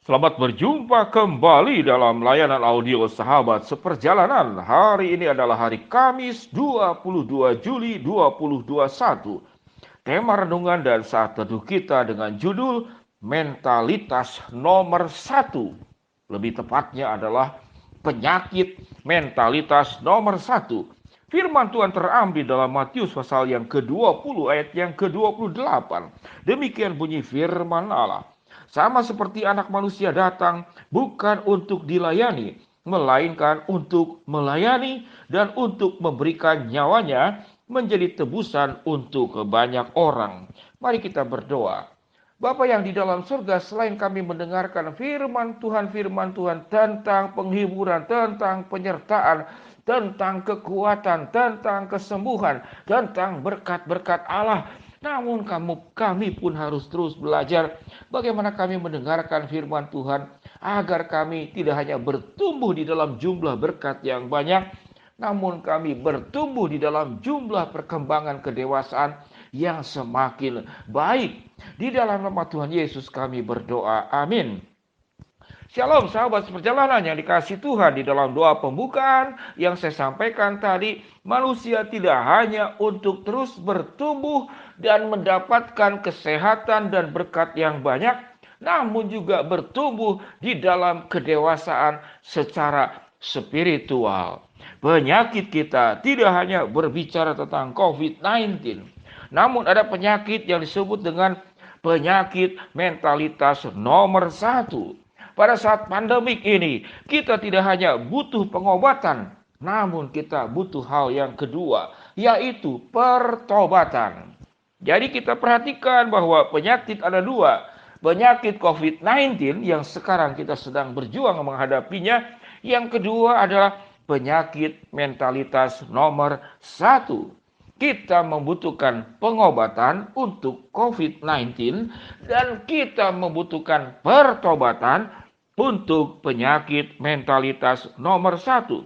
Selamat berjumpa kembali dalam layanan audio Sahabat Seperjalanan. Hari ini adalah hari Kamis 22 Juli 2021. Tema renungan dan saat teduh kita dengan judul Mentalitas Nomor 1. Lebih tepatnya adalah penyakit mentalitas nomor 1. Firman Tuhan terambil dalam Matius pasal yang ke-20 ayat yang ke-28. Demikian bunyi firman Allah. Sama seperti anak manusia datang bukan untuk dilayani, melainkan untuk melayani dan untuk memberikan nyawanya menjadi tebusan untuk banyak orang. Mari kita berdoa. Bapa yang di dalam surga, selain kami mendengarkan firman Tuhan tentang penghiburan, tentang penyertaan, tentang kekuatan, tentang kesembuhan, tentang berkat-berkat Allah, namun kami pun harus terus belajar bagaimana kami mendengarkan firman Tuhan agar kami tidak hanya bertumbuh di dalam jumlah berkat yang banyak, namun kami bertumbuh di dalam jumlah perkembangan kedewasaan yang semakin baik. Di dalam nama Tuhan Yesus kami berdoa. Amin. Shalom sahabat seperjalanan yang dikasih Tuhan. Di dalam doa pembukaan yang saya sampaikan tadi, manusia tidak hanya untuk terus bertumbuh dan mendapatkan kesehatan dan berkat yang banyak, namun juga bertumbuh di dalam kedewasaan secara spiritual. Penyakit kita tidak hanya berbicara tentang COVID-19, namun ada penyakit yang disebut dengan penyakit mentalitas nomor 1. Pada saat pandemik ini, kita tidak hanya butuh pengobatan, namun kita butuh hal yang kedua, yaitu pertobatan. Jadi kita perhatikan bahwa penyakit ada dua. Penyakit COVID-19 yang sekarang kita sedang berjuang menghadapinya. Yang kedua adalah penyakit mentalitas nomor 1. Kita membutuhkan pengobatan untuk COVID-19 dan kita membutuhkan pertobatan untuk penyakit mentalitas nomor 1.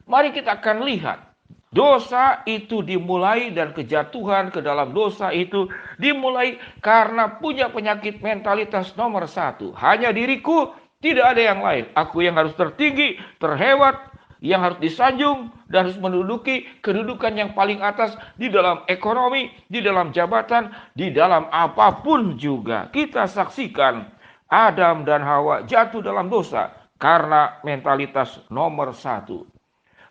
Mari kita akan lihat. Dosa itu dimulai dan kejatuhan ke dalam dosa itu dimulai karena punya penyakit mentalitas nomor 1. Hanya diriku, tidak ada yang lain. Aku yang harus tertinggi, terhebat, yang harus disanjung dan harus menduduki kedudukan yang paling atas di dalam ekonomi, di dalam jabatan, di dalam apapun juga. Kita saksikan Adam dan Hawa jatuh dalam dosa karena mentalitas nomor 1.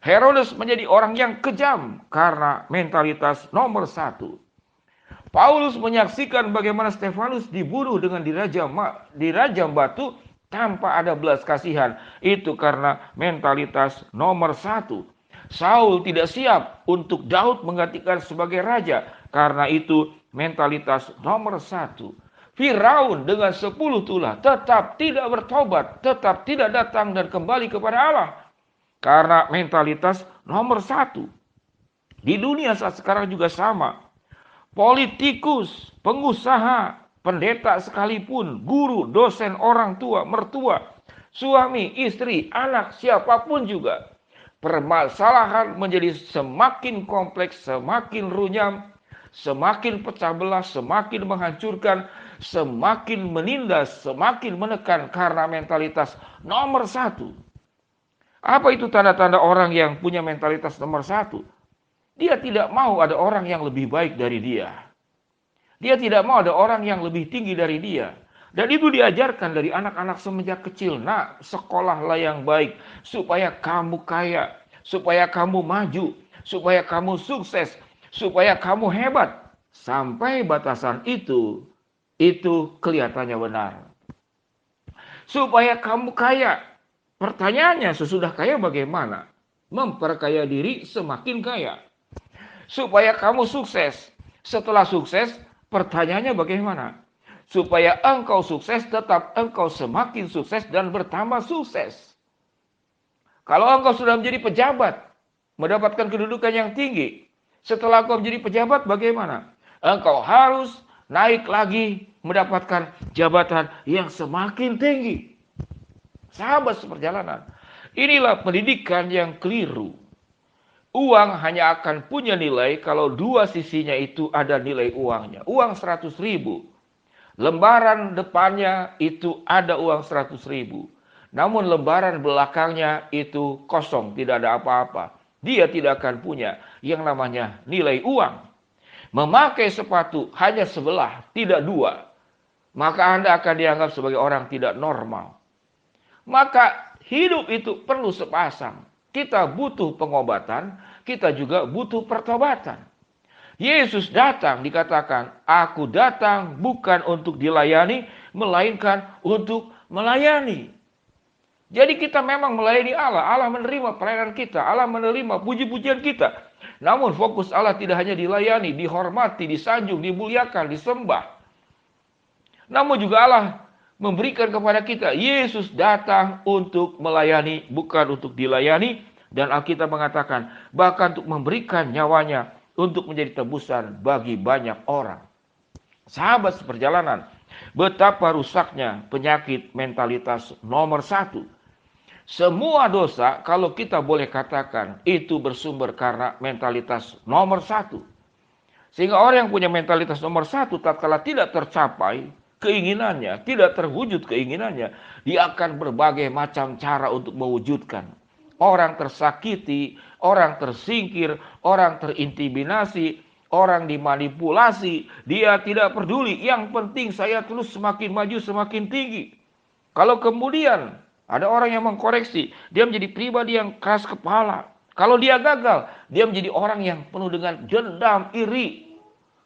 Herodes menjadi orang yang kejam karena mentalitas nomor 1. Paulus menyaksikan bagaimana Stefanus dibunuh dengan dirajam batu tanpa ada belas kasihan. Itu karena mentalitas nomor 1. Saul tidak siap untuk Daud menggantikan sebagai raja. Karena itu mentalitas nomor 1. Firaun dengan 10 tulah tetap tidak bertobat, tetap tidak datang dan kembali kepada Allah. Karena mentalitas nomor 1. Di dunia saat sekarang juga sama. Politikus, pengusaha, pendeta sekalipun, guru, dosen, orang tua, mertua, suami, istri, anak, siapapun juga. Permasalahan menjadi semakin kompleks, semakin runyam, semakin pecah belah, semakin menghancurkan, semakin menindas, semakin menekan karena mentalitas nomor 1. Apa itu tanda-tanda orang yang punya mentalitas nomor 1? Dia tidak mau ada orang yang lebih baik dari dia. Dia tidak mau ada orang yang lebih tinggi dari dia. Dan itu diajarkan dari anak-anak semenjak kecil. Nak, sekolahlah yang baik supaya kamu kaya, supaya kamu maju, supaya kamu sukses, supaya kamu hebat. Sampai batasan itu kelihatannya benar. Supaya kamu kaya. Pertanyaannya, sesudah kaya bagaimana? Memperkaya diri semakin kaya. Supaya kamu sukses. Setelah sukses, pertanyaannya bagaimana? Supaya engkau sukses, tetap engkau semakin sukses dan bertambah sukses. Kalau engkau sudah menjadi pejabat, mendapatkan kedudukan yang tinggi, setelah engkau menjadi pejabat bagaimana? Engkau harus naik lagi mendapatkan jabatan yang semakin tinggi. Sahabat seperjalanan, inilah pendidikan yang keliru. Uang hanya akan punya nilai kalau dua sisinya itu ada nilai uangnya. Uang 100.000. Lembaran depannya itu ada uang 100.000. Namun lembaran belakangnya itu kosong, tidak ada apa-apa. Dia tidak akan punya yang namanya nilai uang. Memakai sepatu hanya sebelah, tidak dua. Maka Anda akan dianggap sebagai orang tidak normal. Maka hidup itu perlu sepasang. Kita butuh pengobatan, kita juga butuh pertobatan. Yesus datang, dikatakan, aku datang bukan untuk dilayani, melainkan untuk melayani. Jadi kita memang melayani Allah. Allah menerima pelayanan kita. Allah menerima puji-pujian kita. Namun fokus Allah tidak hanya dilayani, dihormati, disanjung, dimuliakan, disembah. Namun juga Allah memberikan kepada kita, Yesus datang untuk melayani, bukan untuk dilayani. Dan Alkitab mengatakan, bahkan untuk memberikan nyawanya untuk menjadi tebusan bagi banyak orang. Sahabat seperjalanan, betapa rusaknya penyakit mentalitas nomor 1. Semua dosa, kalau kita boleh katakan, itu bersumber karena mentalitas nomor 1. Sehingga orang yang punya mentalitas nomor 1, tatkala tidak tercapai keinginannya, tidak terwujud keinginannya, dia akan berbagai macam cara untuk mewujudkan. Orang tersakiti, orang tersingkir, orang terintimidasi, orang dimanipulasi, dia tidak peduli. Yang penting saya terus semakin maju, semakin tinggi. Kalau kemudian ada orang yang mengkoreksi, dia menjadi pribadi yang keras kepala. Kalau dia gagal, dia menjadi orang yang penuh dengan dendam, iri.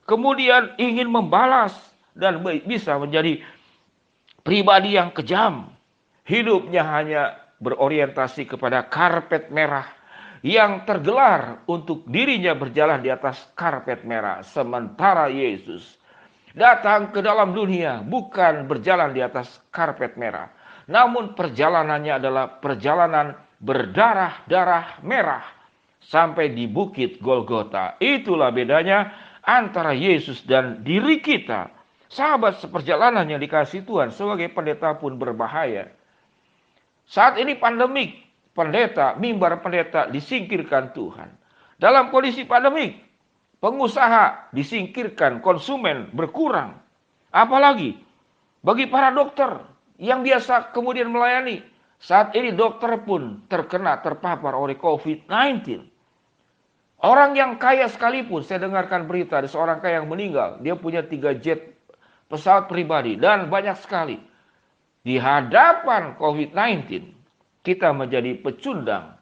Kemudian ingin membalas dan bisa menjadi pribadi yang kejam. Hidupnya hanya berorientasi kepada karpet merah yang tergelar untuk dirinya berjalan di atas karpet merah. Sementara Yesus datang ke dalam dunia bukan berjalan di atas karpet merah, namun perjalanannya adalah perjalanan berdarah-darah merah sampai di bukit Golgota. Itulah bedanya antara Yesus dan diri kita. Sahabat seperjalanan yang dikasihi Tuhan, sebagai pendeta pun berbahaya. Saat ini pandemik, mimbar pendeta disingkirkan Tuhan. Dalam kondisi pandemik, pengusaha disingkirkan, konsumen berkurang. Apalagi bagi para dokter yang biasa kemudian melayani. Saat ini dokter pun terpapar oleh COVID-19. Orang yang kaya sekalipun, saya dengarkan berita ada seorang kaya yang meninggal. Dia punya 3 jet pesawat pribadi dan banyak sekali. Di hadapan COVID-19, kita menjadi pecundang.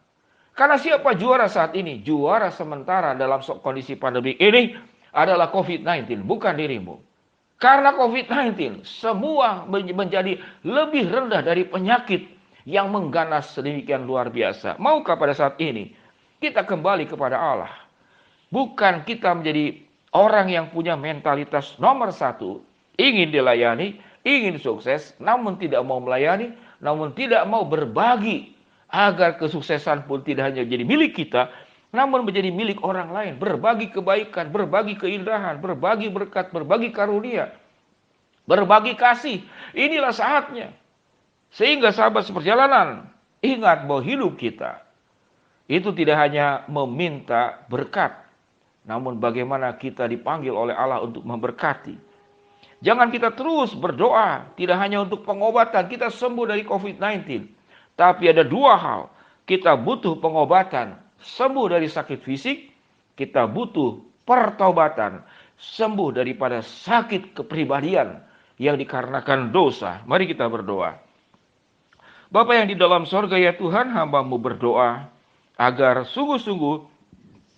Karena siapa juara saat ini? Juara sementara dalam kondisi pandemi ini adalah COVID-19, bukan dirimu. Karena COVID-19, semua menjadi lebih rendah dari penyakit yang mengganas sedemikian luar biasa. Maukah pada saat ini kita kembali kepada Allah? Bukan kita menjadi orang yang punya mentalitas nomor 1, ingin dilayani, ingin sukses, namun tidak mau melayani, namun tidak mau berbagi, agar kesuksesan pun tidak hanya menjadi milik kita, namun menjadi milik orang lain. Berbagi kebaikan, berbagi keindahan, berbagi berkat, berbagi karunia, berbagi kasih. Inilah saatnya. Sehingga sahabat seperjalanan, ingat bahwa hidup kita itu tidak hanya meminta berkat, namun bagaimana kita dipanggil oleh Allah untuk memberkati. Jangan kita terus berdoa, tidak hanya untuk pengobatan, kita sembuh dari COVID-19. Tapi ada 2 hal, kita butuh pengobatan, sembuh dari sakit fisik, kita butuh pertobatan, sembuh daripada sakit kepribadian yang dikarenakan dosa. Mari kita berdoa. Bapa yang di dalam sorga, ya Tuhan, hamba-Mu berdoa agar sungguh-sungguh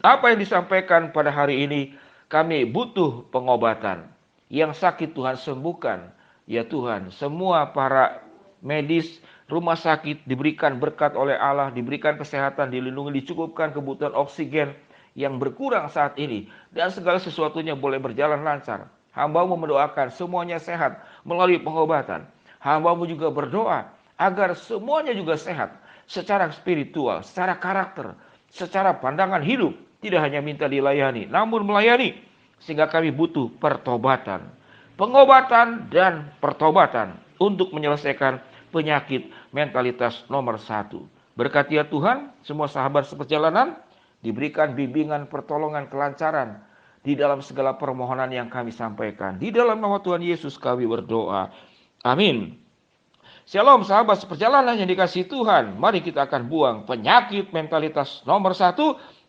apa yang disampaikan pada hari ini, kami butuh pengobatan. Yang sakit Tuhan sembuhkan. Ya Tuhan, semua para medis, rumah sakit diberikan berkat oleh Allah, diberikan kesehatan, dilindungi, dicukupkan kebutuhan oksigen yang berkurang saat ini. Dan segala sesuatunya boleh berjalan lancar. Hamba-Mu mendoakan semuanya sehat melalui pengobatan. Hamba-Mu juga berdoa agar semuanya juga sehat secara spiritual, secara karakter, secara pandangan hidup. Tidak hanya minta dilayani, namun melayani. Sehingga kami butuh pertobatan, pengobatan dan pertobatan untuk menyelesaikan penyakit mentalitas nomor 1. Berkati ya Tuhan, semua sahabat seperjalanan diberikan bimbingan, pertolongan, kelancaran di dalam segala permohonan yang kami sampaikan. Di dalam nama Tuhan Yesus kami berdoa. Amin. Shalom sahabat seperjalanan yang dikasihi Tuhan. Mari kita akan buang penyakit mentalitas nomor 1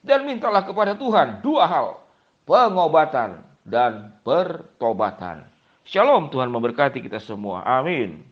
dan mintalah kepada Tuhan 2 hal. Pengobatan dan pertobatan. Shalom, Tuhan memberkati kita semua. Amin.